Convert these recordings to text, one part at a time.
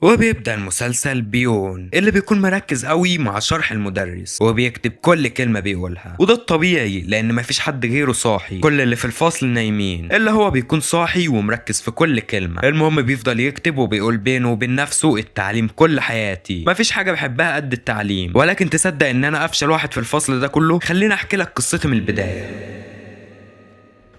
وبيبدأ المسلسل بيون اللي بيكون مركز قوي مع شرح المدرس وبيكتب كل كلمة بيقولها، وده الطبيعي لأن مفيش حد غيره صاحي. كل اللي في الفصل نايمين إلا هو بيكون صاحي ومركز في كل كلمة. المهم بيفضل يكتب وبيقول بينه وبين نفسه التعليم كل حياتي، مفيش حاجة بحبها قد التعليم. ولكن تصدق إن أنا أفشل واحد في الفصل ده كله؟ خليني أحكي لك قصتي من البداية.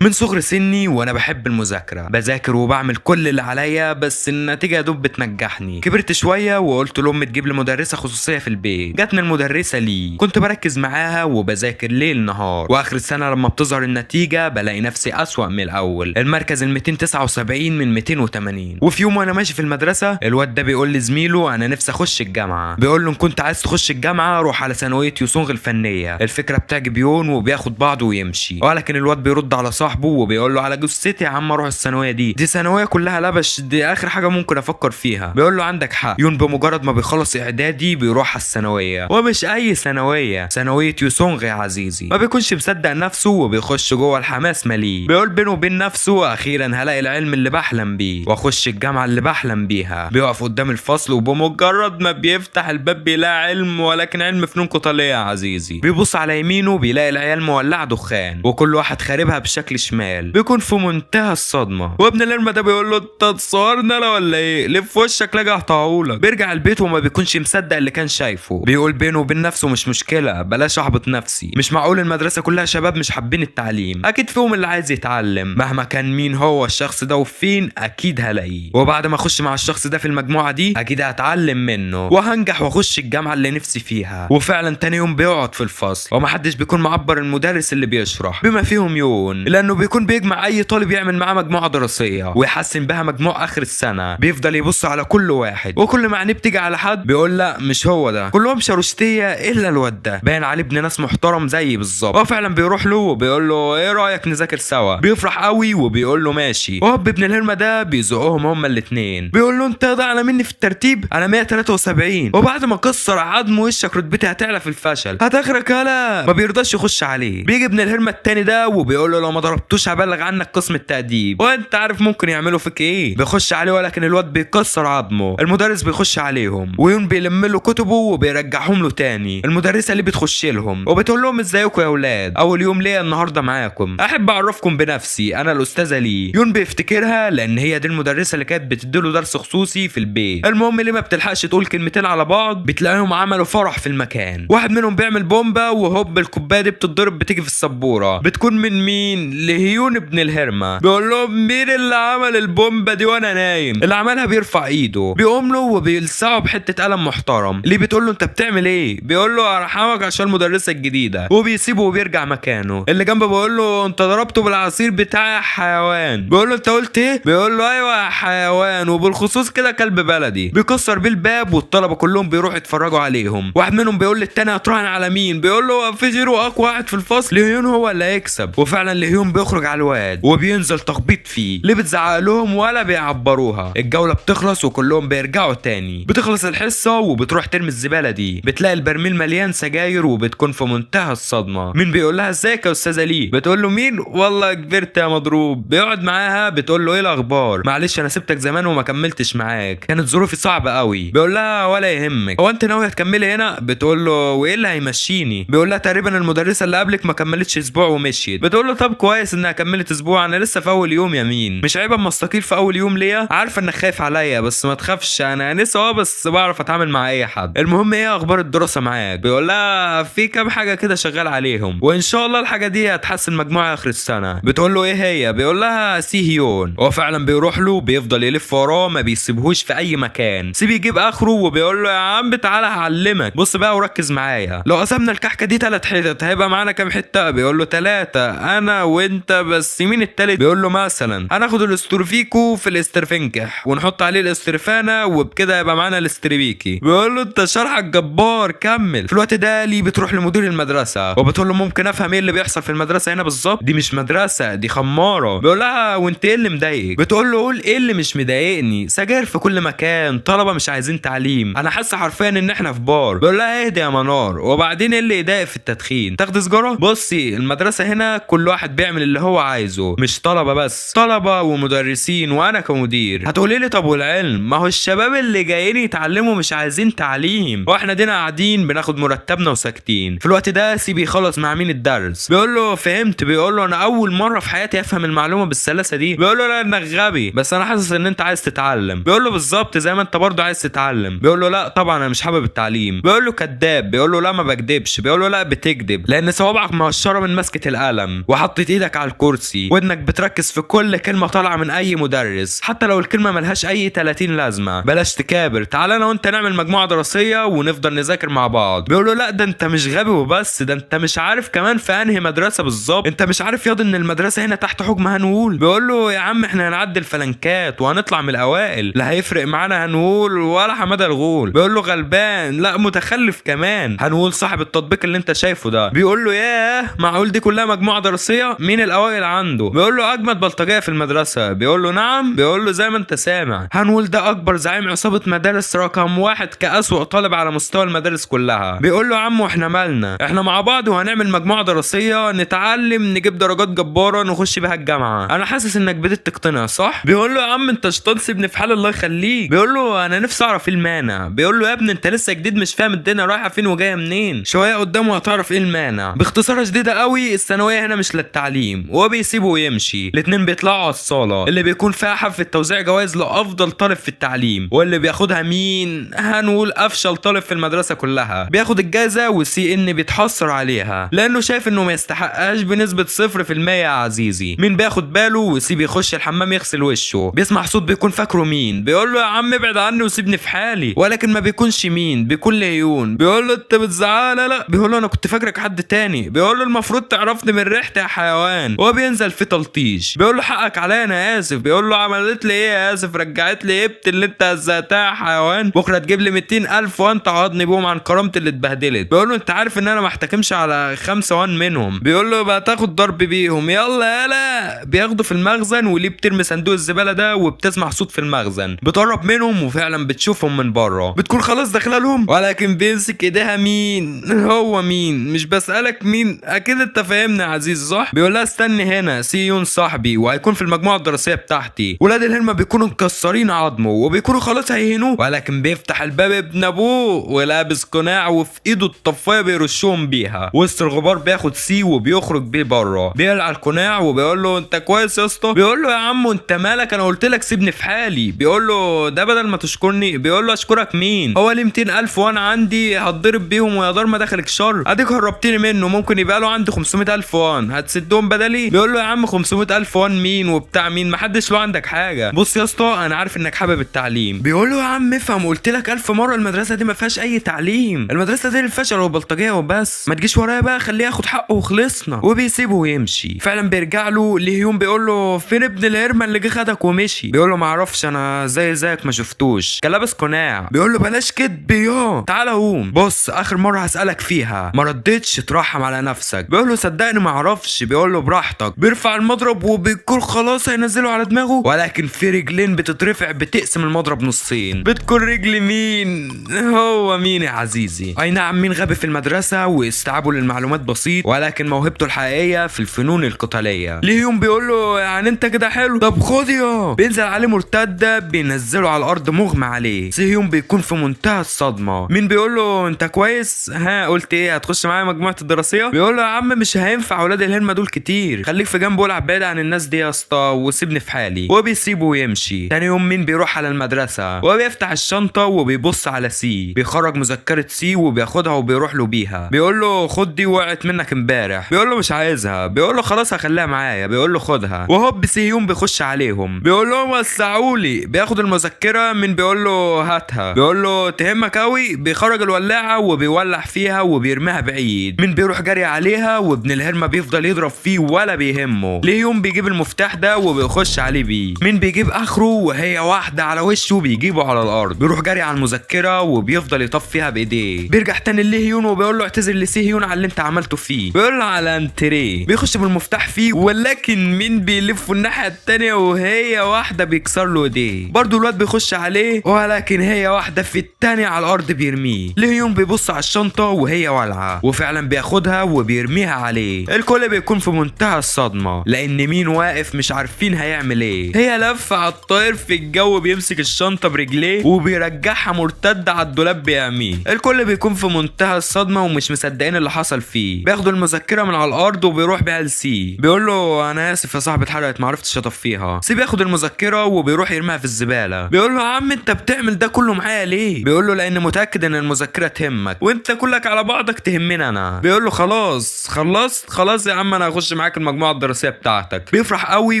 من صغر سني وانا بحب المذاكره، بذاكر وبعمل كل اللي عليا، بس النتيجه يا دوب بتنجحني. كبرت شويه وقلت لامي تجيب لي مدرسه خصوصيه في البيت. جاتني المدرسه لي، كنت بركز معاها وبذاكر ليل نهار، واخر السنه لما بتظهر النتيجه بلاقي نفسي اسوأ من الاول، المركز ال 279 من 280. وفي يوم وانا ماشي في المدرسه الواد ده بيقول لزميله انا نفسي اخش الجامعه، بيقول له ان كنت عايز تخش الجامعه روح على ثانويه يوسونغ الفنيه، الفكره بتعجب يون وبياخد بعضه ويمشي. ولكن الواد بيرد على صاحبه وبيقول له على جثتي يا عم اروح الثانويه دي ثانويه كلها لبش، دي اخر حاجه ممكن افكر فيها. بيقول له عندك حق. يون بمجرد ما بيخلص اعدادي بيروح على الثانويه، ومش اي ثانويه، ثانويه يوسونغ يا عزيزي. ما بيكونش مصدق نفسه وبيخش جوه الحماس مليه، بيقول بينه وبين نفسه اخيرا هلاقي العلم اللي بحلم بيه واخش الجامعه اللي بحلم بيها. بيقف قدام الفصل وبمجرد ما بيفتح الباب بيلاقي علم، ولكن علم فنون قتاليه يا عزيزي. بيبص على يمينه بيلاقي العيال مولعه دخان وكل واحد خاربها بشكل شمال، بيكون في منتهى الصدمه. وابن الارمه ده بيقول له انت تصورنا لا ولا ايه؟ لف وشك لاجي اقطعهولك. بيرجع البيت وما بيكونش مصدق اللي كان شايفه، بيقول بينه وبين نفسه مش مشكله، بلاش احبط نفسي، مش معقول المدرسه كلها شباب مش حابين التعليم، اكيد فيهم اللي عايز يتعلم، مهما كان مين هو الشخص ده وفين اكيد هلاقيه، وبعد ما اخش مع الشخص ده في المجموعه دي اكيد هتعلم منه وهنجح واخش الجامعه اللي نفسي فيها. وفعلا تاني يوم بيقعد في الفصل ومحدش بيكون معبر المدرس اللي بيشرح بما فيهم يون، لانه بيكون بيجمع اي طالب يعمل معاه مجموعه دراسيه ويحسن بها مجموع اخر السنه. بيفضل يبص على كل واحد وكل ما عينيه بتيجي على حد بيقول لا مش هو ده، كلهم شروشتيه الا الواد ده باين عليه ابن ناس محترم زيي بالظبط. هو فعلا بيروح له وبيقول له ايه رايك نذاكر سوا؟ بيفرح قوي وبيقول له ماشي. وهوب ابن الهرمه ده بيزقهم هما الاثنين، بيقول له انت ضايع مني في الترتيب، انا 173 وبعد ما كسر عظم وشك رتبتي هتعلى في الفشل، هتاخرك هلا. ما بيرضاش يخش عليه. بيجي ابن الهرمه التاني ده وبيقول له لو ما ضربتوش هبلغ عنك قسم التأديب، وانت عارف ممكن يعملوا فيك ايه. بيخش عليه ولكن الواد بيكسر عظمه. المدرس بيخش عليهم ويون بيلم له كتبه وبيرجعهم له تاني. المدرسه اللي بتخش لهم وبتقول لهم ازيكم يا اولاد، اول يوم ليا النهارده معاكم، احب اعرفكم بنفسي انا الاستاذه لي. يون بيفتكرها لان هي دي المدرسه اللي كانت بتديله درس خصوصي في البيت. المهم اللي ما بتلحقش تقول كلمتين على بعض بتلاقيهم عملوا فرح في المكان، واحد منهم بيعمل بومبا وهوب الكوبايه دي بتتضرب بتيجي في السبوره. بتكون من مين؟ لهيون ابن الهرمه. بيقول لهم مين اللي عمل البومبا دي وانا نايم؟ اللي عملها بيرفع ايده، بيقوم له وبيلسعه بحته قلم محترم. اللي بتقول له انت بتعمل ايه؟ بيقول له ارحمك عشان المدرسه الجديده، وبيسيبه وبيرجع مكانه. اللي جنبه بيقول له انت ضربته بالعصير بتاع يا حيوان. بيقول له انت قلت ايه؟ بيقول له ايوه يا حيوان، وبالخصوص كده كلب بلدي. بيكسر بيه الباب والطلبه كلهم بيروحوا يتفرجوا عليهم. واحد منهم بيقول للتاني هتراهن على مين؟ بيقول له في زيرو اقوى واحد في الفصل، لهيون هو اللي هيكسب. وفعلا لهيون بيخرج على الواد وبينزل تخبيط فيه، ليه بتزعق لهم ولا بيعبروها. الجوله بتخلص وكلهم بيرجعوا تاني. بتخلص الحصه وبتروح ترمي الزباله دي، بتلاقي البرميل مليان سجاير وبتكون في منتهى الصدمه. مين بيقول لها ازيك يا استاذه لي؟ بتقول له مين؟ والله كبرت يا مضروب. بيقعد معاها بتقول له ايه الاخبار؟ معلش انا سبتك زمان وما كملتش معاك، كانت ظروفي صعبه قوي. بيقول لها ولا يهمك، هو انت ناويه تكملي هنا؟ بتقول له وايه اللي هيمشيني؟ بيقول لها تقريبا المدرسه اللي قبلك ما كملتش اسبوع ومشيت. بتقول له طب كويس انها كملت اسبوع، انا لسه في اول يوم. يمين مش عيب اما استقيل في اول يوم ليا؟ عارفه انك خايف عليا بس ما تخافش، انا انسه بس بعرف اتعامل مع اي حد. المهم ايه اخبار الدراسه معاك؟ بيقول لها في كام حاجه كده شغال عليهم وان شاء الله الحاجه دي هتحسن مجموعه اخر السنه. بتقول له ايه هي؟ بيقول لها سي هيون. هو فعلا بيروح له بيفضل يلف وراه ما بيسيبهوش في اي مكان. سيب يجيب اخره وبيقول له يا عم تعالى هعلمك، بص بقى وركز معايا، لو قسمنا الكحكه دي 3 حتت هيبقى معانا كام حته؟ بيقول له 3 انا وانت بس، مين التالت؟ بيقول له مثلا هناخد الاستروفيكو في الاسترفنكح ونحط عليه الاسترفانا وبكده يبقى معانا الاستربيكي. بيقول له انت شرحك جبار كمل. في الوقت ده لي بتروح لمدير المدرسه وبتقول له ممكن افهم ايه اللي بيحصل في المدرسه هنا بالظبط؟ دي مش مدرسه دي خماره. بيقول لها وانت ايه اللي مضايقك؟ بتقول له قول ايه اللي مش مضايقني، سجاير في كل مكان، طلبه مش عايزين تعليم، انا حاسه حرفيا ان احنا في بار. بيقول لها اهدي يا منار، وبعدين ايه اللي يضايق في التدخين؟ تاخد سجاره؟ بصي المدرسه هنا كل واحد بيعمل يعمل اللي هو عايزه، مش طلبة بس، طلبة ومدرسين وانا كمدير. هتقولي لي طب والعلم؟ ما هو الشباب اللي جايين يتعلموا مش عايزين تعليم، واحنا دينا قاعدين بناخد مرتبنا وساكتين. في الوقت ده سي بيخلص مع مين الدرس، بيقول له فهمت، بيقول له انا اول مرة في حياتي افهم المعلومة بالسلاسة دي. بيقول له لا انك غبي، بس انا حاسس ان انت عايز تتعلم. بيقول له بالظبط زي ما انت برضه عايز تتعلم. بيقول له لا طبعا انا مش حابب التعليم. بيقول له كذاب. بيقول له لا ما بكدبش. بيقول له لا بتكذب، لان صوابعك مقشرة من مسكة القلم، وحطيت ايدك على الكرسي، وانك بتركز في كل كلمة طالعة من اي مدرس حتى لو الكلمة ملهاش اي 30 لازمة. بلاش تكابر، تعال انا وانت نعمل مجموعة دراسية ونفضل نذاكر مع بعض. بيقول له لا ده انت مش غبي وبس، ده انت مش عارف كمان في انهي مدرسة بالظبط. انت مش عارف ياض ان المدرسة هنا تحت حكم هنقول. بيقول له يا عم احنا هنعدي الفلنكات وهنطلع من الاوائل، لا هيفرق معانا هنقول ولا حماده الغول. بيقول له غلبان، لا متخلف كمان. هنقول صاحب التطبيق اللي انت شايفه ده. بيقول له ياه معقول دي كلها مجموعة دراسية؟ مين الاوائل عنده؟ بيقول له اجمد بلطجية في المدرسة. بيقول له نعم. بيقول له زي ما انت سامع، هنقول ده اكبر زعيم عصابة مدارس رقم 1 كأسوأ طالب على مستوى المدارس كلها. بيقول له يا عم واحنا مالنا، احنا مع بعض وهنعمل مجموعة دراسية نتعلم نجيب درجات جبارة نخش بيها الجامعة. انا حاسس انك بدأت تقتنع صح؟ بيقول له يا عم انت شطان سيبني في حال الله يخليك. بيقول له انا نفسي اعرف ايه المانع. بيقول له يا ابني انت لسه جديد مش فاهم الدنيا رايحة فين وجاية منين، شوية قدامه هتعرف ايه المانع. باختصار شديدة قوي الثانوية هنا مش للتعليم، وبيسيبه ويمشي. الاتنين بيطلعوا على الصالة اللي بيكون فيها حفلة توزيع جوائز لافضل طالب في التعليم، واللي بياخدها مين؟ هنقول افشل طالب في المدرسة كلها. بياخد الجائزة والسي ان بيتحسر عليها لانه شايف انه ما يستحقهاش بنسبة 0% يا عزيزي. مين بياخد باله وسي بيخش الحمام يغسل وشه، بيسمع صوت بيكون فاكره مين. بيقول له يا عم ابعد عني وسيبني في حالي، ولكن ما بيكونش مين، بيكون ليون. بيقول له انت بتزعل؟ لا. بيقول له انا كنت فاكرك حد تاني. بيقول له المفروض تعرفني من ريحتي يا حيوان. هو بينزل في تلطيش. بيقول له حقك عليا انا اسف. بيقول له عملت لي ايه يا اسف؟ رجعت لي هبت اللي انت هزقتها يا حيوان، بكره تجيب لي 200,000 وانت عضني بيهم عن كرامتي اللي اتبهدلت. بيقول له انت عارف ان انا ما احتكمش على 5 وان منهم. بيقول له بقى تاخد ضرب بيهم، يلا يلا. بياخده في المخزن وليه بترمي صندوق الزباله ده، وبتسمع صوت في المخزن. بتقرب منهم وفعلا بتشوفهم من بره، بتكون خلاص داخله لهم، ولكن بيمسك ايديها. مين هو؟ مين؟ مش بسالك مين، اكيد انت فاهمني يا عزيز صح؟ بيقول لها استني هنا، سيون صاحبي وهيكون في المجموعه الدراسيه بتاعتي. ولاد الهرمه بيكونوا مكسرين عظمه وبيكونوا خلاص هيهنوه، ولكن بيفتح الباب ابن ابوه ولابس قناع وفي ايده الطفايه بيرشهم بيها. وسط الغبار بياخد سي وبيخرج بيه بره، بيقلع القناع وبيقول له انت كويس يا اسطى؟ بيقول له يا عم انت مالك، انا قلت لك سيبني في حالي. بيقول له ده بدل ما تشكرني. بيقول له اشكرك مين؟ هو ليه 200,000 وانا عندي هتضرب بيهم ويا دار ما دخلك شر، اديك هربتني منه، ممكن يبقى له عنده 500,000 وان هتسدهم بدلي. بيقول له يا عم 500,000 وان مين وبتاع مين، محدش له عندك حاجه. بص يا اسطى انا عارف انك حابب التعليم. بيقول له يا عم افهم، قلت لك 1000 مره المدرسه دي ما فيهاش اي تعليم، المدرسه دي الفشل والبلطجيه وبس، ما تجيش ورايا بقى، خليه ياخد حقه وخلصنا. وبيسيبه ويمشي. فعلا بيرجع له لهيون بيقول له فين ابن الهرمه اللي جه خدك ومشي؟ بيقول له ما اعرفش، انا زيك ما شفتوش، كان لابس قناع. بيقول له بلاش كدب يا تعالى قوم، بص اخر مره هسالك فيها ما ردتش ترحم على نفسك. بيقول له صدقني ما اعرفش. بيقول له براحتك. بيرفع المضرب وبيكون خلاص هينزله على دماغه، ولكن في رجلين بتترفع بتقسم المضرب نصين. بتكون رجل مين؟ هو مين يا عزيزي؟ اي نعم مين غبي في المدرسه واستيعابه للمعلومات بسيط، ولكن موهبته الحقيقيه في الفنون القتاليه. ليهم بيقول له يعني انت كده حلو، طب خد يا. بينزل عليه مرتده بينزله على الارض مغمى عليه. سيهيون بيكون في منتهى الصدمه. مين بيقول له انت كويس؟ ها قلت ايه، هتخش معايا مجموعه الدراسيه؟ بيقول له يا عم مش هينفع، اولاد الهرمه دول كتير، خليك في جنبه والعب بعيد عن الناس دي يا اسطى وسيبني في حالي. وبيسيبه ويمشي. تاني يوم مين بيروح على المدرسه وبيفتح الشنطه وبيبص على سي، بيخرج مذكره سي وبياخدها وبيروح له بيها. بيقول له خد دي وقعت منك امبارح. بيقول له مش عايزها. بيقول له خلاص هخليها معايا. بيقول له خدها. وهوب سيهيون بيخش عليهم بيقول له وسعولي. بياخد المذكره من بيقول له هاتها. بيقول له تهمك قوي. بيخرج الولاعه وبيولع فيها وبيرميها بعيد. من بيروح جري عليها وابن الهرمه بيفضل يضرب فيه ولا بيهمه. ليهم بيجيب المفتاح ده وبيخش عليه بيه. مين بيجيب اخره وهي واحده على وشه بيجيبه على الارض. بيروح جري على المذكره وبيفضل يطفيها بايديه. بيرجع تاني لهيون وبيقول له اعتذر لسيهيون على اللي انت عملته فيه. بيقول له على انتريه. بيخش بالمفتاح فيه، ولكن مين بيلف الناحيه التانيه وهي واحده بيكسر له ايديه. برضه الواد بيخش عليه، ولكن هي واحده في التانيه على الارض بيرميه. لهيون بيبص على الشنطه وهي والعه، وفعلا بياخدها وبيرميها عليه. الكل بيكون في منتهى الصدمة، لان مين واقف مش عارفين هيعمل ايه. هي لفة على الطاير في الجو بيمسك الشنطة برجليه وبيرجعها مرتدة على الدولاب بيعميه. الكل بيكون في منتهى الصدمة ومش مصدقين اللي حصل فيه. بياخدوا المذكرة من على الارض وبيروح بيها لسي، بيقول له انا اسف يا صاحبي اتحرقت معرفتش اطفيها. سي بياخد المذكرة وبيروح يرميها في الزبالة. بيقول له يا عم انت بتعمل ده كله معايا ليه؟ بيقول له لان متأكد ان المذكرة تهمك وانت كلك على بعضك تهمني انا. بيقول له خلاص يا عم انا هخش معاك المجموعة الدراسية بتاعتك. بيفرح قوي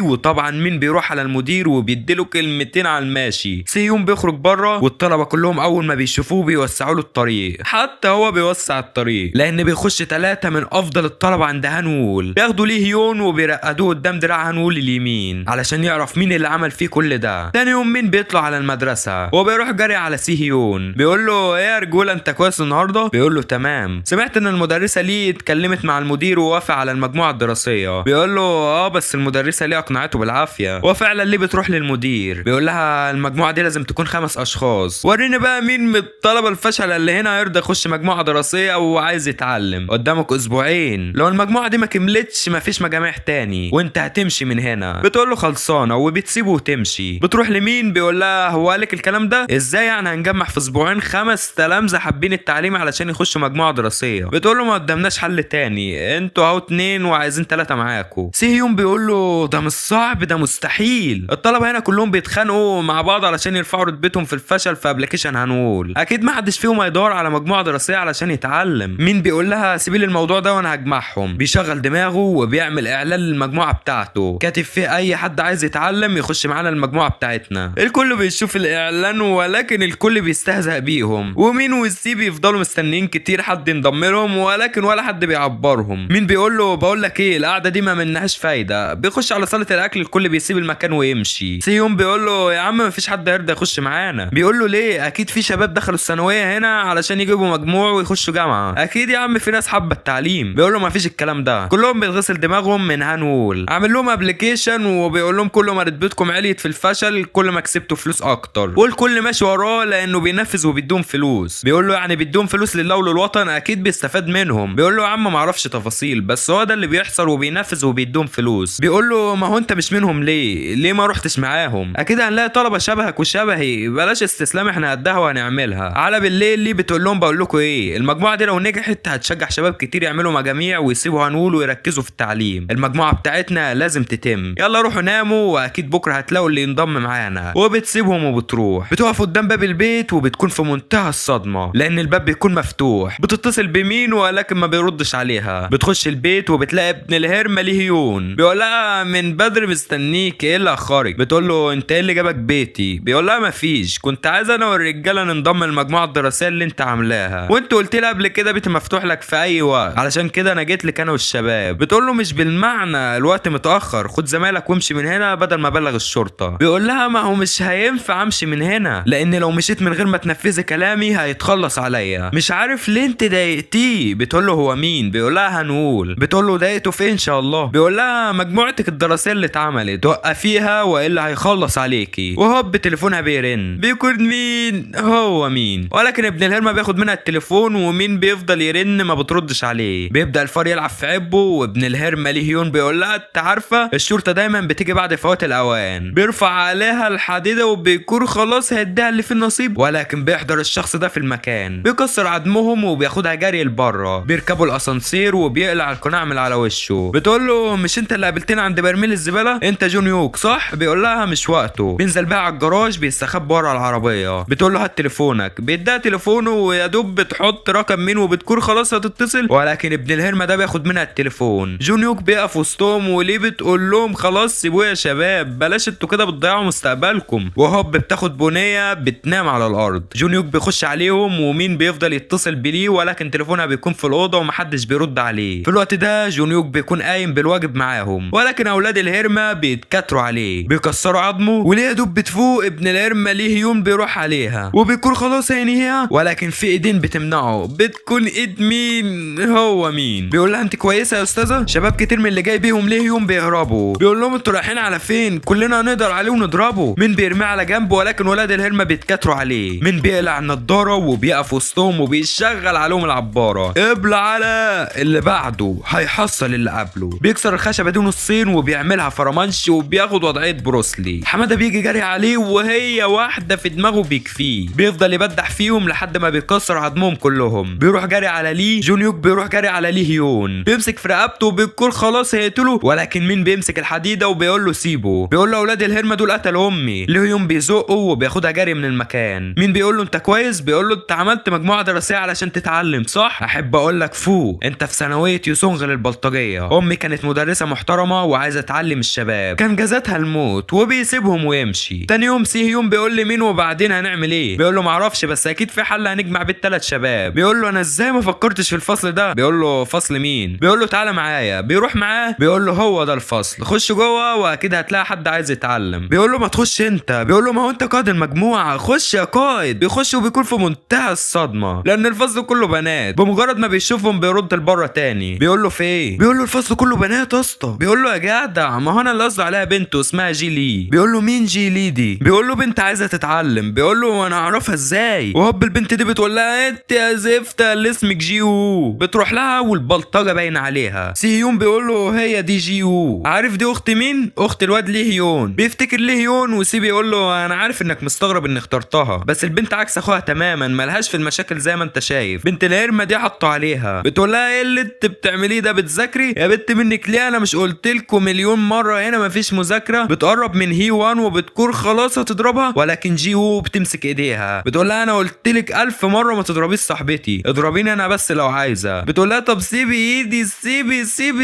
وطبعا مين بيروح على المدير وبيديله كلمتين على الماشي. سيوم بيخرج بره والطلبة كلهم اول ما بيشوفوه بيوسعوا له الطريق، حتى هو بيوسع الطريق لان بيخش 3 من افضل الطلبة عند هانول. بياخدوا ليه هيون وبيرقدوه قدام دراع هانول اليمين علشان يعرف مين اللي عمل فيه كل ده. تاني يوم مين بيطلع على المدرسة وبيروح جري على سي هيون. بيقول له ايه يا رجولة انت كويس النهارده؟ بيقول له تمام. سمعت ان المدرسة ليه اتكلمت مع المدير ووافق على المجموعة الدراسية. بيقول له بس المدرسة ليه اقنعته بالعافية وفعلا ليه بتروح للمدير. بيقول لها المجموعة دي لازم تكون 5 اشخاص. وريني بقى مين من الطلبة الفشلة اللي هنا يرضى يخش مجموعة دراسية وعايز يتعلم. قدامك اسبوعين، لو المجموعة دي ما كملتش مفيش مجاميع تاني وانت هتمشي من هنا. بتقول له خلصانة وبتسيبه وتمشي. بتروح لمين بيقول لها هو قالك الكلام ده؟ ازاي يعني هنجمع في اسبوعين 5 تلامذة حابين التعليم علشان يخشوا مجموعة دراسية؟ بتقول له ما قدامناش حل تاني، انتوا اهو 2 وعايزين 3 معاكم. سيهيون بيقول له ده مش صعب ده مستحيل. الطلبة هنا كلهم بيتخانقوا مع بعض علشان يرفعوا رتبتهم في الفشل في ابلكيشن هنقول. اكيد ما حدش فيهم هيدور على مجموعة دراسية علشان يتعلم. مين بيقول لها سيبي لي الموضوع ده وانا هجمعهم. بيشغل دماغه وبيعمل اعلان للمجموعة بتاعته كاتب فيه اي حد عايز يتعلم يخش معانا المجموعة بتاعتنا. الكل بيشوف الاعلان ولكن الكل بيستهزأ بيهم، ومين والسي بيفضلوا مستنيين كتير حد ينضم لهم ولكن ولا حد بيعبرهم. مين بيقول له بقول لك ايه القعده دي ما منهاش فايده. بيخش على صاله الاكل الكل بيسيب المكان ويمشي. سيوم بيقول له يا عم ما فيش حد هيرضى يخش معانا. بيقول له ليه؟ اكيد في شباب دخلوا الثانويه هنا علشان يجيبوا مجموع ويخشوا جامعه. اكيد يا عم في ناس حابه التعليم. بيقول له ما فيش الكلام ده، كلهم بيتغسل دماغهم من هانول. عامل لهم ابلكيشن وبيقول لهم كل ما رتبتكم عليت في الفشل كل ما كسبتوا فلوس اكتر، والكل ماشي وراه لانه بينفذ وبيدوم فلوس. بيقول له يعني بيدوم فلوس لله وللوطن اكيد بيستفاد منهم. بيقول له يا عم ما اعرفش تفاصيل بس هو ده اللي بيحصل وبينفذ وبيدوم فلوس. بيقول له ما هو انت مش منهم ليه ما رحتش معاهم؟ اكيد هنلاقي طلبه شبهك وشبهي، بلاش استسلام احنا قدها وهنعملها. على بالليل ليه بتقول لهم بقول لكم ايه المجموعه دي لو نجحت هتشجع شباب كتير يعملوا مجاميع ويسيبوا هنقول ويركزوا في التعليم. المجموعه بتاعتنا لازم تتم، يلا روحوا ناموا واكيد بكره هتلاقوا اللي ينضم معانا. وبتسيبهم وبتروح. بتقف قدام باب البيت وبتكون في منتهى الصدمه لان الباب بيكون مفتوح. بتتصل بمين ولكن ما بيردش عليها. بتخش البيت وبتلاقي ابن الهرمه ليهيون. بيقول لها من بدري مستنيك ايه اللي اخرك؟ بتقول له انت ايه اللي جابك بيتي؟ بيقول لها مفيش، كنت عايز انا والرجاله ننضم للمجموعه الدراسيه اللي انت عاملاها وانت قلت لي قبل كده بيتي مفتوح لك في اي وقت علشان كده انا جيت لك انا والشباب. بتقول له مش بالمعنى الوقت متاخر، خد زمايلك وامشي من هنا بدل ما ابلغ الشرطه. بيقول لها ما هو مش هينفع امشي من هنا لان لو مشيت من غير ما تنفذي كلامي هيتخلص عليا. مش عارف ليه انت ضايقتيه. بتقول له هو مين؟ بيقول لها هنقول. بتقول له ضايقته فين ان شاء الله؟ بيقول لها مجموعتك الدراسيه اللي اتعملت وقفيها والا هيخلص عليكي. وهوب تليفونها بيرن. بيكون مين؟ هو مين؟ ولكن ابن الهرمه بياخد منها التليفون ومين بيفضل يرن ما بتردش عليه. بيبدا الفار يلعب في عبه وابن الهرمه ليهيون بيقول لها انت عارفه الشرطه دايما بتيجي بعد فوات الاوان. بيرفع عليها الحديده وبيكون خلاص هيديها اللي في النصيب ولكن بيحضر الشخص ده في المكان. بيكسر عظمهم وبياخدها جري لبره. بيركبوا الاسانسير وبيقلع القناع من على وشه. بتقول له مش انت اللي قابلتني عند برميل الزباله؟ انت جون يوك صح؟ بيقول لها مش وقته. بينزل بقى على الجراج بيستخبى ورا العربيه. بتقول له هات تليفونك. بيديها تليفونه ويا دوب بتحط رقم مين وبتكون خلاص هتتصل ولكن ابن الهرمه ده بياخد منها التليفون. جون يوك بيقف وسطهم وليه بتقول لهم خلاص سيبوه يا شباب بلاش انتوا كده بتضيعوا مستقبلكم. وهوب بتاخد بنيه بتنام على الارض. جون يوك بيخش عليهم ومين بيفضل يتصل بيه ولكن تليفونها بيكون في الاوضه ومحدش بيرد عليه. في الوقت ده جون يوك بيكون قايم بالواجب معاهم ولكن اولاد الهرمه بيتكاتروا عليه بيكسروا عظمه وليه يا دوب بتفوق ابن الهرمه ليهيون بيروح عليها وبيكون خلاص هينهيها ولكن في ايدين بتمنعه. بتكون ايد مين؟ هو مين؟ بيقول لها انت كويسه يا استاذه؟ شباب كتير من اللي جاي بيهم ليهيون بيهربوا. بيقول لهم انتوا رايحين على فين؟ كلنا نقدر عليه ونضربه. مين بيرميه على جنب ولكن ولاد الهرمه بيتكاتروا عليه. مين بيقلع النضاره وبيقف وسطهم وبيشغل عليهم العباره. ابلع على اللي بعده هيحصل اللي بتقابله، بيكسر الخشبه دي نصين وبيعملها فرمانش وبياخد وضعيه بروسلي. حماده بيجي جري عليه وهي واحده في دماغه بيكفيه، بيفضل يبدح فيهم لحد ما بيكسر عظمهم كلهم. بيروح جري على لي جون يوك، بيروح جري على لي هيون، بيمسك في رقبته وبيكون خلاص هيقتله، ولكن مين بيمسك الحديده وبيقول له سيبه. بيقول له اولاد الهرمه دول قتلوا امي. لي هيون بيزقه وبياخدها جري من المكان. مين بيقول له انت كويس؟ بيقول له انت عملت مجموعه دراسيه علشان تتعلم صح؟ احب اقول لك فوق، انت في ثانويه يوسونغ للبلطجيه. امي كانت مدرسه محترمه وعايزه تعلم الشباب، كان جازتها الموت وبيسيبهم ويمشي. تاني يوم سي هيون بيقول لي مين وبعدين هنعمل ايه؟ بيقول له معرفش بس اكيد في حل هنجمع بيه الثلاث شباب. بيقول له انا ازاي ما فكرتش في الفصل ده؟ بيقول له فصل مين؟ بيقول له تعالى معايا. بيروح معاه، بيقول له هو ده الفصل، خش جوه واكيد هتلاقي حد عايز يتعلم. بيقول له ما تخش انت. بيقول له ما هو انت قائد المجموعه، خش يا قائد. بيخش وبيكون في منتهى الصدمه لان الفصل كله بنات. بمجرد ما بيشوفهم بيرد لبره تاني. بيقول له في ايه؟ بيقول له الفصل كله بنات يا اسطى. بيقول له يا جدع ما هو انا اللي قصدي عليها بنت اسمها جي لي. بيقول له مين جي لي دي؟ بيقول له بنت عايزه تتعلم. بيقول له انا اعرفها ازاي؟ وهوب البنت دي بتقول لها انت يا زفته اللي اسمك جي وو. بتروح لها والبلطجه باين عليها. سي هيون بيقول له هي دي جي وو. عارف دي اخت مين؟ اخت الواد لي هيون. بيفتكر لي هيون وسي بيقول له انا عارف انك مستغرب اني اخترتها بس البنت عكس اخوها تماما، ملهاش في المشاكل زي ما انت شايف. بنت الهرمه دي حطوا عليها. بتقول لها ايه اللي انت بتعمليه ده؟ بتذاكري يا بنت منك ليه؟ انا مش قلت لكم مليون مره هنا مفيش مذاكره؟ بتقرب من هي وان وبتكون خلاص هتضربها ولكن جي وو بتمسك ايديها. بتقول لها انا قلت لك 1000 مره ما تضربيش صاحبتي، اضربيني انا بس لو عايزه. بتقول لها طب سيبي ايدي،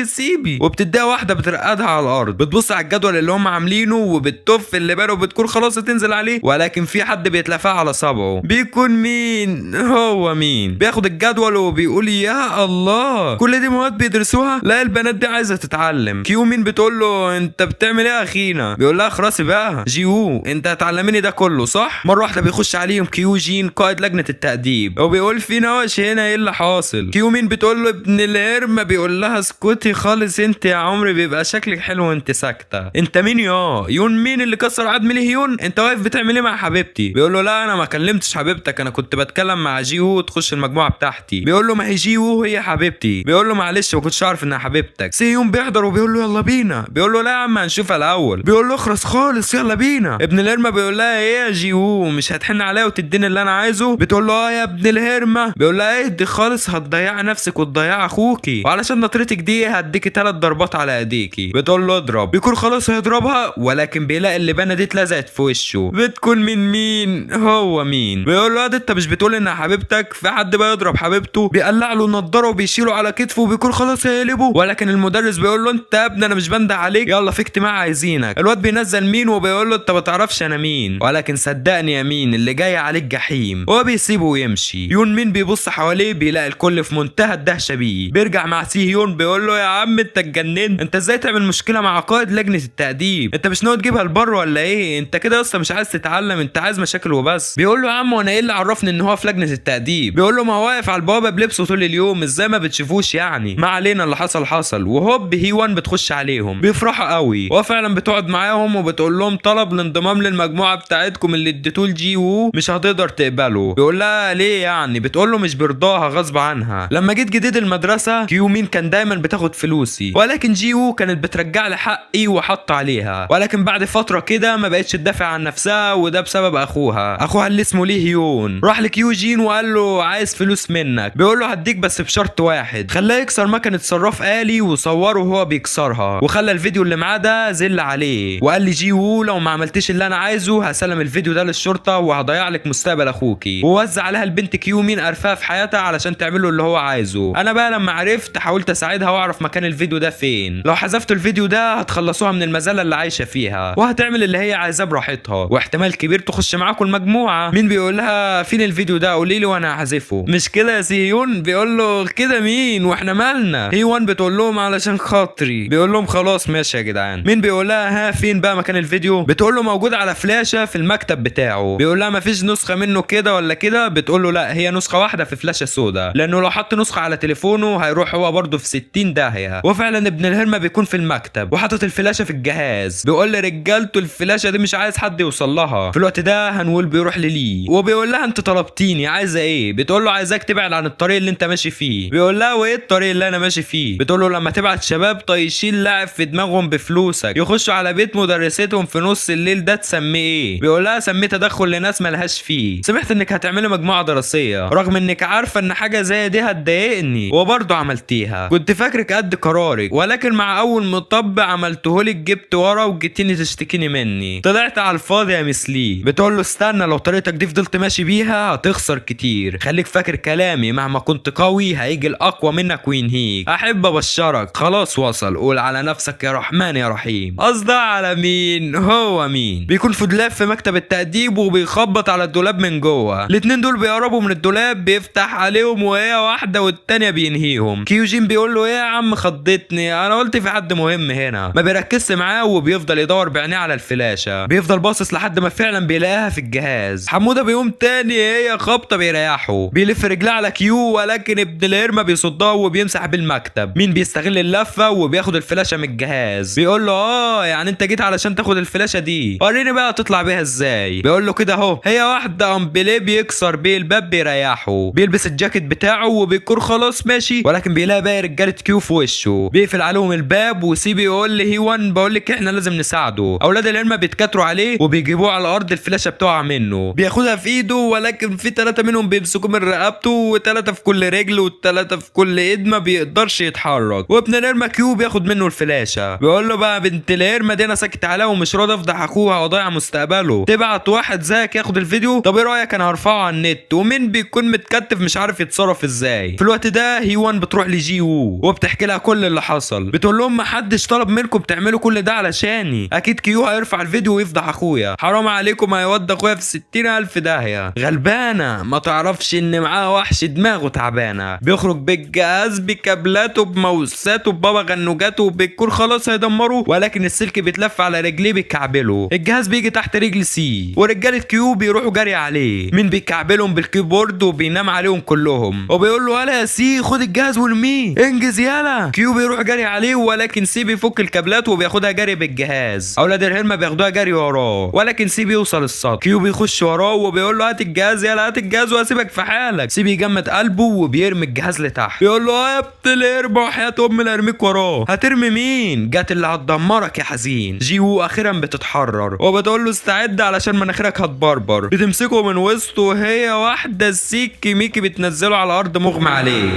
سيبي وبتديها واحده بترقدها على الارض. بتبص على الجدول اللي هم عاملينه وبتطف اللي باله وبتكون خلاص تنزل عليه ولكن في حد بيتلفع على صبعه. بيكون مين؟ هو مين؟ بياخد الجدول وبيقول يا الله كل دي مواد بيدرسوها؟ لا البنات دي عايزه تتعلم. كيو مين بتقول له انت بتعمل ايه يا اخينا؟ بيقول لها خلاص بقى جي وو انت هتعلميني ده كله صح؟ مره واحده بيخش عليهم كيو جين قائد لجنه التأديب وبيقول في نوش هنا ايه اللي حاصل؟ كيو مين بتقول له ابن الهرمه. بيقول لها اسكتي خالص انت يا عمري بيبقى شكلك حلو وانت ساكته. انت مين يون مين اللي كسر عظم لي هيون؟ انت واقف بتعمل ايه مع حبيبتي؟ بيقول له لا انا ما كلمتش حبيبتك، انا كنت بتكلم مع جي وو تخش المجموعه بتاعتي. بيقول له ما هي جي وو هي حبيبتي. بيقول له معلش ما كنتش عارف انها حبيبتك. سي هيون بيحضر وبيقول له يلا بينا. بيقول له لا يا عم هنشوفها الاول. بيقول له اخرس خالص يلا بينا. ابن الهرمه بيقول لها ايه يا جي وو مش هتحن عليا وتديني اللي انا عايزه؟ بتقول له اه يا ابن الهرمه. بيقول لها اهدي خالص هتضيع نفسك وتضيع اخوكي وعلشان نطرتك دي هديكي 3 ضربات على ايديكي. بتقول له اضرب. بيكون خلاص هيضربها ولكن بيلاقي اللبانه دي اتلزقت في وشه. بتكون من مين؟ هو مين؟ بيقول له انت مش بتقول انها حبيبتك؟ في حد بقى يضرب حبيبته؟ بيقلع له النضاره وبيشيله على كتفه وبيكون خلاص هيقلبه ولكن المدرس بيقول له انت يا ابني انا مش بنده عليك يلا في اجتماع عايزينك. الواد بينزل مين وبيقول له انت ما تعرفش انا مين ولكن صدقني يا مين اللي جاي عليك جحيم. هو بيسيبه ويمشي. يون مين بيبص حواليه بيلاقي الكل في منتهى الدهشه بيه. بيرجع مع سي هيون بيقول له يا عم انت اتجننت؟ انت ازاي تعمل مشكله مع قائد لجنه التأديب؟ انت مش ناوي تجيبها البر ولا ايه؟ انت كده اصلا مش عايز تتعلم، انت عايز مشاكل وبس. بيقول له يا عم وانا ايه اللي عرفني ان هو في لجنه التأديب؟ بيقول له ما هو واقف على البوابه بلبسه طول اليوم ازاي ما بتشوفوش يعني؟ ما علينا اللي حصل. وهوب هي وان بتخش عليهم بيفرحوا قوي وهو فعلا بتقعد معاهم وبتقول لهم طلب الانضمام للمجموعه بتاعتكم اللي اديتوه لجي وو مش هتقدر تقبله. بيقول لها ليه يعني؟ بتقول له مش برضاها غصب عنها. لما جيت جديد المدرسه كيو مين كان دايما بتاخد فلوسي ولكن جي وو كانت بترجع لي حقي وحط عليها ولكن بعد فتره كده ما بقتش تدافع عن نفسها وده بسبب اخوها اللي اسمه لي هيون. راح لكيو جين وقال له عايز فلوس منك. بيقول له هديك بس بشرط واحد. خلاه يكسر مكنه صراف آلي وصوره وهو بيكسرها وخلى الفيديو اللي معاه ده زل عليه وقال لي جي وو لو ما عملتش اللي انا عايزه هسلم الفيديو ده للشرطه وهضيع لك مستقبل اخوكي. ووزع عليها البنت كيو مين قرفها في حياتها علشان تعمله اللي هو عايزه. انا بقى لما عرفت حاولت اساعدها واعرف مكان الفيديو ده فين. لو حذفت الفيديو ده هتخلصوها من المزله اللي عايشه فيها وهتعمل اللي هي عايزاه براحتها واحتمال كبير تخش معاكم المجموعه. مين بيقول لها فين الفيديو ده؟ قولي لي وانا هحذفه. مش كده يا سيون؟ بيقول له كده مين واحنا مالنا؟ هي وان بتقول لهم علشان خاطري. بيقول لهم خلاص ماشي يا جدعان. مين بيقول لها ها فين بقى مكان الفيديو؟ بتقول له موجود على فلاشه في المكتب بتاعه. بيقول لها مفيش نسخه منه كده ولا كده؟ بتقول له لا هي نسخه واحده في فلاشه سودا لانه لو حط نسخه على تليفونه هيروح هو برضه في 60 داهيه. وفعلا ابن الهرمه بيكون في المكتب وحاطط الفلاشه في الجهاز. بيقول لرجالته الفلاشه دي مش عايز حد يوصل لها. في الوقت ده هنقول بيروح للي وبيقول لها انت طلبتيني عايزه ايه؟ بتقول له عايزاك تبعد عن الطريق اللي انت ماشي فيه. بيقول لها وايه الطريق اللي انا ماشي فيه؟ بتقول بتقول له لما تبعت شباب طايشين لاعب في دماغهم بفلوسك يخشوا على بيت مدرستهم في نص الليل ده تسميه ايه؟ بيقول لها سميه تدخل لناس ملهاش فيه. سمعت انك هتعملي مجموعه دراسيه رغم انك عارفه ان حاجه زي دي هتضايقني وبرضه عملتيها. كنت فاكرك قد قرارك ولكن مع اول مطب عملتهولك جبت ورا وجيتيني تشتكيني مني. طلعت على الفاضي يا مسلي. بتقول له استنى لو طريقتك دي فضلت ماشي بيها هتخسر كتير. خليك فاكر كلامي مهما كنت قوي هيجي الاقوى منك وينهيك. احب ابشرك خلاص وصل. قول على نفسك يا رحمن يا رحيم. قصدها على مين؟ هو مين؟ بيكون في دولاب في مكتب التأديب وبيخبط على الدولاب من جوه. الاتنين دول بيقربوا من الدولاب بيفتح عليهم وهي واحده والتانيه بينهيهم. كيوجين بيقول له ايه يا عم خضتني انا قلت في حد مهم هنا. ما بيركزش معاه وبيفضل يدور بعينيه على الفلاشه. بيفضل باصص لحد ما فعلا بيلاقيها في الجهاز. حموده بيقوم تاني هي خبطه بيريحه. بيلف رجليه على كيو ولكن ابن الهرمه بيصدها وبيمسح بالمكتب. مين بيستغل اللفه وبياخد الفلاشه من الجهاز. بيقول له يعني انت جيت علشان تاخد الفلاشه دي وريني بقى تطلع بيها ازاي. بيقول له كده اهو. هي واحده امبليه بيكسر بيه الباب بيريحه. بيلبس الجاكيت بتاعه وبيكون خلاص ماشي ولكن بيلاقي باقي رجاله كيو في وشه. بيقفل عليهم الباب وسيبي يقول لي هيوان بقول لك احنا لازم نساعده. اولاد الهرمه بيتكاتروا عليه وبيجيبوه على الارض. الفلاشه بتقع منه. بياخدها في ايده ولكن في 3 منهم بيمسكوه من رقبته و3 في كل رجل و3 في كل ايد ما بيقدرش يتحرك. وابن الهرمه كيو بياخد منه الفلاشه. بيقول له بقى بنت الهرمه دي انا ساكت عليها ومش راضي افضح اخوها واضيع مستقبله. تبعت واحد زيك ياخد الفيديو؟ طب ايه رايك انا هرفعه على النت. ومين بيكون متكتف مش عارف يتصرف ازاي. في الوقت ده هيوان بتروح لجي وو وبتحكي لها كل اللي حصل. بتقول لهم ما حدش طلب منكم تعملوا كل ده علشاني. اكيد كيو هيرفع الفيديو ويفضح اخويا. حرام عليكم هيودي اخويا في 60,000 داهيه. غلبانه ما تعرفش ان معاه وحش دماغه تعبانه. بيخرج بالجهاز بكابلاته بموساته ببابا غنوجاته وبيكون خلاص هيدمره ولكن السلك بيتلف على رجليه بيكعبله. الجهاز بيجي تحت رجل سي ورجاله كيو بيروحوا جري عليه. مين بيكعبلهم بالكيبورد وبينام عليهم كلهم وبيقول له يلا يا سي خد الجهاز وارميه انجز يلا. كيو بيروح جري عليه ولكن سي بيفك الكابلات وبياخدها جري بالجهاز. اولاد الهرمه بياخدوها جري وراه ولكن سي بيوصل السطح. كيو بيخش وراه وبيقول له هات الجهاز يلا هات الجهاز وهسيبك في حالك. سي بيجمد قلبه وبيرمي الجهاز لتحت. بيقول له يا ابن الهرمه وحياه امي لا ارميك وراه. هترمي مين؟ جت اللي هتدمرك يا حزين. جيو اخيرا بتتحرر وبتقول له استعد علشان مناخيرك هتبربر. بتمسكه من وسطه وهي واحده السيك ميكي بتنزله على الارض مغمى عليه.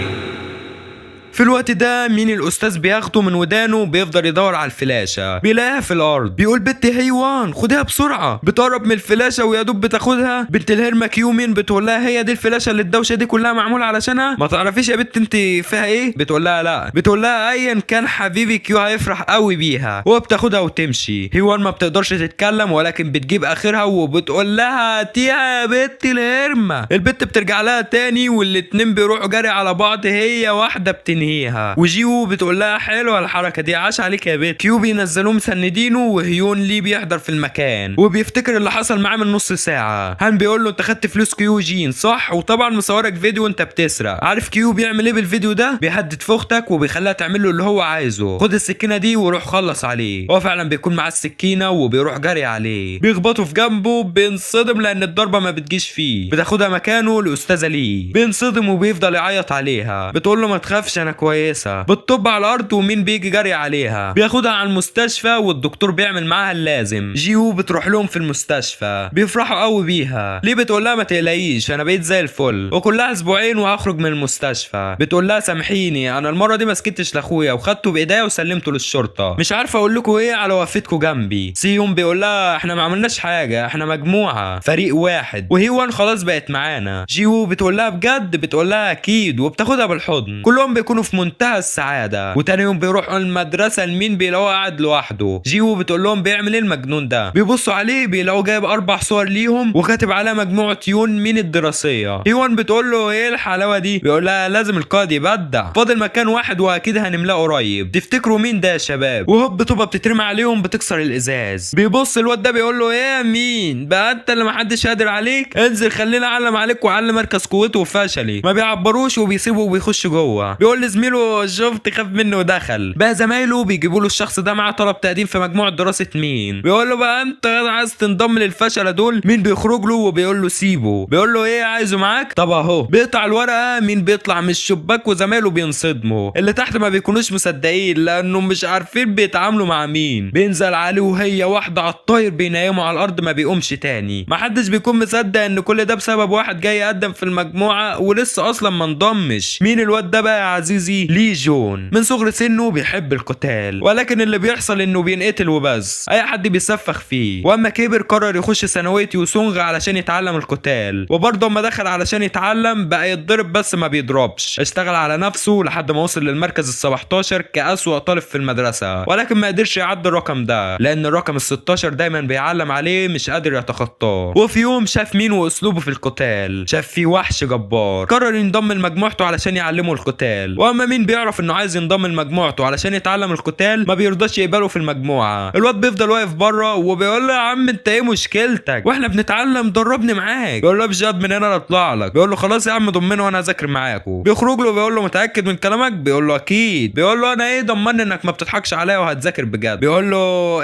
في الوقت ده مين الاستاذ بياخده من ودانه بيفضل يدور على الفلاشه. بيلاقيها في الارض. بيقول بنت هيوان خديها بسرعه. بتقرب من الفلاشه ويا دوب بتاخدها. بنت الهرمه كيو مين بتقول لها هي دي الفلاشه اللي الدوشه دي كلها معموله علشانها؟ ما تعرفيش يا بنت انت فيها ايه؟ بتقول لها لا. بتقول لها ايا كان حبيبي كيو هيفرح قوي بيها. وبتاخدها وتمشي. هيوان ما بتقدرش تتكلم ولكن بتجيب اخرها وبتقول لها هاتيها يا بنت الهرمه. البنت بترجع لها تاني والاتنين بيروحوا جري على بعض. هي واحده بتنهيها وجيو بتقول لها حلوه الحركه دي عاش عليك يا بنت. كيو بينزلوه مسندينه وهيون ليه بيحضر في المكان وبيفتكر اللي حصل معاه من نص ساعه. هان بيقول له انت خدت فلوس كيو جين صح وطبعا مصورك فيديو وانت بتسرق. عارف كيو بيعمل ايه بالفيديو ده؟ بيهدد في اختك وبيخليها تعمل له اللي هو عايزه. خد السكينه دي وروح خلص عليه. هو فعلا بيكون معاه السكينه وبيروح جري عليه. بيخبطه في جنبه بينصدم لان الضربه ما بتجيش فيه. بتاخدها مكانه الاستاذه ليه. بينصدم وبيفضل يعيط عليها. بتقول له ما تخافش انا كويسه. بتطب على الارض ومين بيجي جري عليها. بياخدها على المستشفى والدكتور بيعمل معاها اللازم. جيو بتروح لهم في المستشفى. بيفرحوا قوي بيها. ليه بتقول لها ما تقلقيش انا بقيت زي الفل وكلها اسبوعين وهخرج من المستشفى. بتقول لها سامحيني انا المره دي ما سكتش لاخويا وخدته بايديا وسلمته للشرطه. مش عارفه اقول لكم ايه على وقفتكم جنبي. سيون بيقول لها احنا ما عملناش حاجه احنا مجموعه فريق واحد وهيوان خلاص بقت معانا. جيو بتقول لها بجد؟ بتقول لها اكيد وبتاخدها بالحضن. كلهم بيكونوا في منتهى السعاده. وتاني يوم بيروحوا المدرسه لمين بيلاقوه قاعد لوحده. جيو بتقول لهم بيعمل ايه المجنون ده. بيبصوا عليه بيلاقوه جايب 4 صور ليهم وكاتب عليها مجموعه يون مين الدراسيه. هيوان بتقول له ايه الحلاوه دي. بيقول لها لازم القائد يبدع فاضل مكان واحد واكيد هنملاه قريب. تفتكروا مين ده يا شباب؟ وهوب طوبه بتترمي عليهم بتكسر الازاز. بيبص الواد ده بيقول له ايه مين بقى انت اللي محدش قادر عليك انزل خلينا اعلم عليك وعلم مركز قوته وفشلي. ما بيعبروش وبيسيبه وبيخش جوه. بيقول لي بيقول زميله شفت خاف منه ودخل. بقى زمايله بيجيبوا له الشخص ده معاه طلب تقديم في مجموعه دراسه مين. بيقول له بقى انت عايز تنضم للفشله دول. مين بيخرج له وبيقول له سيبه. بيقول له ايه عايزه معاك؟ طب اهو. بيقطع الورقه. مين بيطلع من الشباك وزمايله بينصدموا. اللي تحت ما بيكونوش مصدقين لانه مش عارفين بيتعاملوا مع مين. بينزل عليه وهي واحده على الطاير بينيموا على الارض ما بيقومش تاني. محدش بيكون مصدق ان كل ده بسبب واحد جاي يقدم في المجموعه ولسه اصلا ما انضمش. مين الواد ده بقى يا عزيزي؟ لي جون. من صغر سنه بيحب القتال ولكن اللي بيحصل انه بينقتل وبس. اي حد بيسفخ فيه. واما كبر قرر يخش ثانويه يوسونغ علشان يتعلم القتال. وبرضه اما دخل علشان يتعلم بقى يتضرب بس ما بيضربش. اشتغل على نفسه لحد ما وصل للمركز ال17 كأسوأ طالب في المدرسه ولكن ما قدرش يعدي الرقم ده لان الرقم ال16 دايما بيعلم عليه مش قادر يتخطاه. وفي يوم شاف مين واسلوبه في القتال. شاف فيه وحش جبار. قرر ينضم لمجموعته علشان يعلمه القتال. واما مين بيعرف انه عايز ينضم لمجموعته علشان يتعلم القتال ما بيرضاش يقبله في المجموعه. الواد بيفضل واقف بره وبيقول له يا عم انت ايه مشكلتك واحنا بنتعلم دربني معاك. بيقول له بجد من هنا اطلع لك. بيقول له خلاص يا عم ضمني وانا اذاكر معاكم. بيخرج له بيقول له متاكد من كلامك؟ بيقول له اكيد. بيقول له انا ايه ضمني انك ما بتضحكش عليا وهتذاكر بجد. بيقول له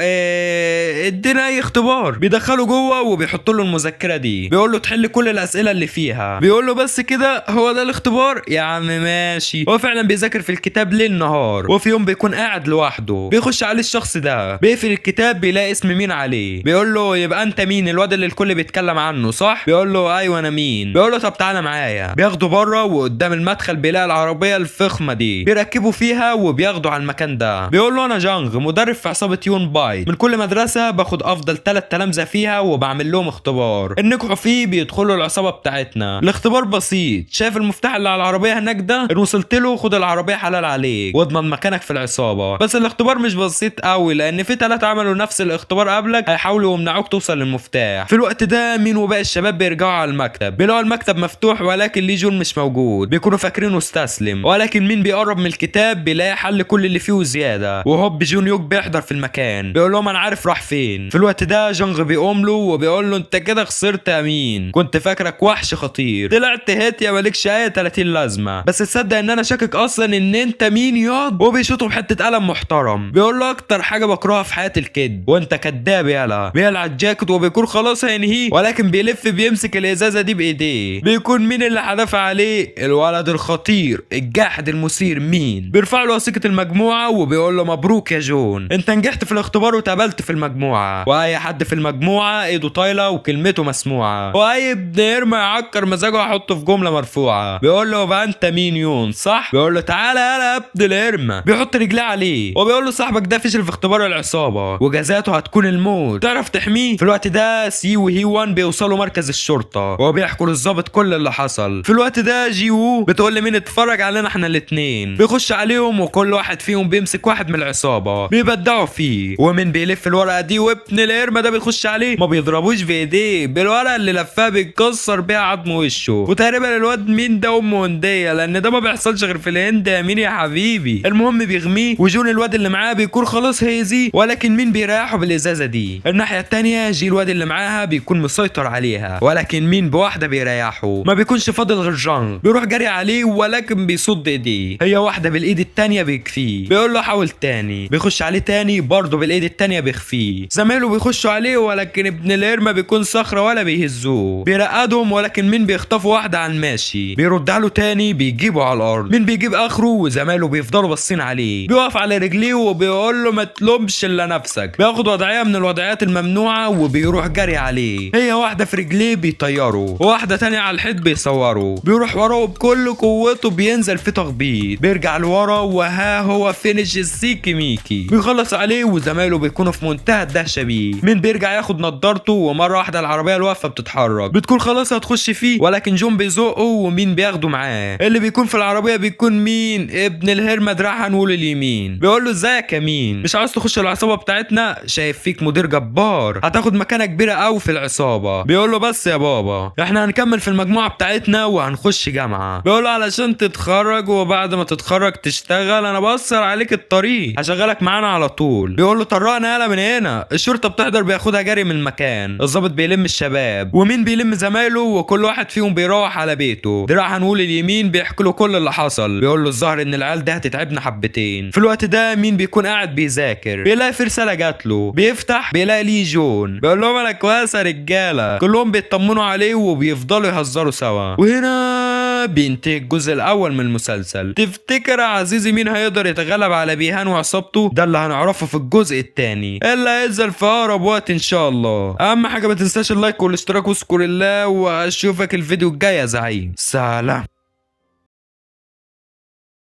ادينا اي اختبار. بيدخله جوه وبيحط له المذكره دي. بيقول له تحل كل الاسئله اللي فيها. بيقول له بس كده هو ده الاختبار؟ يا عم ماشي. هو فعلا بيذاكر في الكتاب ليل نهار. وفي يوم بيكون قاعد لوحده بيخش عليه الشخص ده. بيقفل الكتاب بيلاقي اسم مين عليه. بيقول له يبقى انت مين؟ الواد اللي الكل بيتكلم عنه صح؟ بيقول له ايوه انا مين. بيقول له طب تعالى معايا. بياخده بره وقدام المدخل بيلاقي العربيه الفخمه دي. بيركبوا فيها وبياخدوا على المكان ده. بيقول له انا جانغ مدرب في عصابه يون بايت. من كل مدرسه باخد افضل 3 تلامذه فيها وبعمل لهم اختبار. ان نجحوا فيه بيدخلوا العصابه بتاعتنا. الاختبار بسيط. شايف المفتاح اللي على العربيه هناك ده؟ ان وصلت له خد العربيه حلال عليك واضمن مكانك في العصابه. بس الاختبار مش بسيط قوي لان في 3 عملوا نفس الاختبار قبلك هيحاولوا يمنعوك توصل للمفتاح. في الوقت ده مين وباقي الشباب بيرجعوا على المكتب. بيلاقوا المكتب مفتوح ولكن لي جون مش موجود. بيكونوا فاكرينه استسلم ولكن مين بيقرب من الكتاب بيلاقي حل كل اللي فيه زياده. وهوب جون يوك بيحضر في المكان. بيقول لهم انا عارف راح فين. في الوقت ده جانغ بيقوم له وبيقول له انت كده خسرت يا مين. كنت فاكرك وحش خطير طلعت هيت يا مالكش اي 30 لازمه. بس تصدق ان انا شاكك اصلا ان انت مين ياض. وبيشوطه بحته قلم محترم. بيقول له اكتر حاجه بكرهها في حياتي الكذب وانت كداب يالا. بيقلع الجاكيت وبيكون خلاص هينهيه ولكن بيلف بيمسك الازازه دي بايديه. بيكون مين اللي حدف عليه؟ الولد الخطير الجاحد المثير مين. بيرفع له وثيقه المجموعه وبيقول له مبروك يا جون انت نجحت في الاختبار واتقبلت في المجموعه. واي حد في المجموعه ايده طايله وكلمته مسموعه. واي ابن ارمى يعكر مزاجه هحطه في جمله مرفوعه. بيقول له بقى انت مين يون صح؟ بيقول له تعالى يا ابن الارمى. بيحط رجليه عليه وبيقول له صاحبك ده فشل في اختبار العصابه وجزاته هتكون الموت. تعرف تحميه؟ في الوقت ده سي وهي وان بيوصلوا مركز الشرطه وبيحكوا للظابط كل اللي حصل. في الوقت ده جي وو بتقول لمين اتفرج علينا احنا الاثنين. بيخش عليهم وكل واحد فيهم بيمسك واحد من العصابه بيبدعوا فيه. ومن بيلف الورقه دي وابن الارمى ده بيخش عليه ما بيضربوش بايديه بالورقه اللي لفها بيكسر بيها عظم وشه. وتقريبا الواد مين ده امه هنديه لان ده ما بيحصلش غير في الهند يا مين يا حبيبي. المهم بيغميه وجون الواد اللي معاه بيكون خلاص هيزي ولكن مين بيريحه بالازازه دي. الناحيه الثانيه جي الواد اللي معاها بيكون مسيطر عليها ولكن مين بواحده بيريحه. ما بيكونش فاضل غير جانغ. بيروح جري عليه ولكن بيصد ايديه. هي واحده بالايد الثانيه بيكفيه. بيقول له حاول تاني. بيخش عليه تاني برضه بالايد الثانيه بيخفيه. زمايله بيخشوا عليه ولكن ابن الارمى بيكون صخره ولا بيهزوه. بيرقدهم ولكن مين بيخطفوا واحده على الماشي. بيردها له تاني بيجيبه على الارض. مين بيجيب اخره وزمايله بيفضلوا باصين عليه. بيقف على رجليه وبيقول له ما تلومش الا نفسك. بياخد وضعيه من الوضعيات الممنوعه وبيروح جري عليه. هي واحده في رجليه بيطيره وواحده تانية على الحيط بيصوره. بيروح وراه بكل قوته بينزل في تخبيط. بيرجع لورا وها هو فينيش السيكي ميكي. بيخلص عليه وزمايله بيكونوا في منتهى الدهشه بيه. مين بيرجع ياخد نضارته ومره واحده العربيه الواقفه بتتحرك. بتكون خلاص هتخش فيه ولكن جون بيزقه ومين بياخده معاه. اللي بيكون في العربيه بيكون مين؟ ابن الهرمه دراع هنقول اليمين. بيقول له ازيك يا مين؟ مش عاوز تخش العصابه بتاعتنا؟ شايف فيك مدير جبار هتاخد مكانه كبيره قوي في العصابه. بيقول له بس يا بابا احنا هنكمل في المجموعه بتاعتنا وهنخش جامعه. بيقول له علشان تتخرج وبعد ما تتخرج تشتغل انا بأثر عليك الطريق هشغلك معانا على طول. بيقول له طرقنا يالا من هنا. الشرطه بتحضر بياخدها جري من المكان. الضابط بيلم الشباب ومين بيلم زمايله وكل واحد فيهم بيروح على بيته. دراع هنقول اليمين بيحكي له كل اللي حصل بيوصل بيقول له الظاهر ان العيال ده هتتعبنا حبتين. في الوقت ده مين بيكون قاعد بيذاكر، بيلاقي في رساله جات له، بيفتح بيلاقي ليه جون بيقول لهم انا كويس يا رجاله. كلهم بيطمنوا عليه وبيفضلوا يهزروا سوا. وهنا بينتهي الجزء الاول من المسلسل. تفتكر يا عزيزي مين هيقدر يتغلب على بيهان وعصابته؟ ده اللي هنعرفه في الجزء الثاني اللي هينزل في اقرب وقت ان شاء الله. اهم حاجه ما تنساش اللايك والاشتراك واذكر الله، واشوفك الفيديو الجاي يا زعيم. سلام.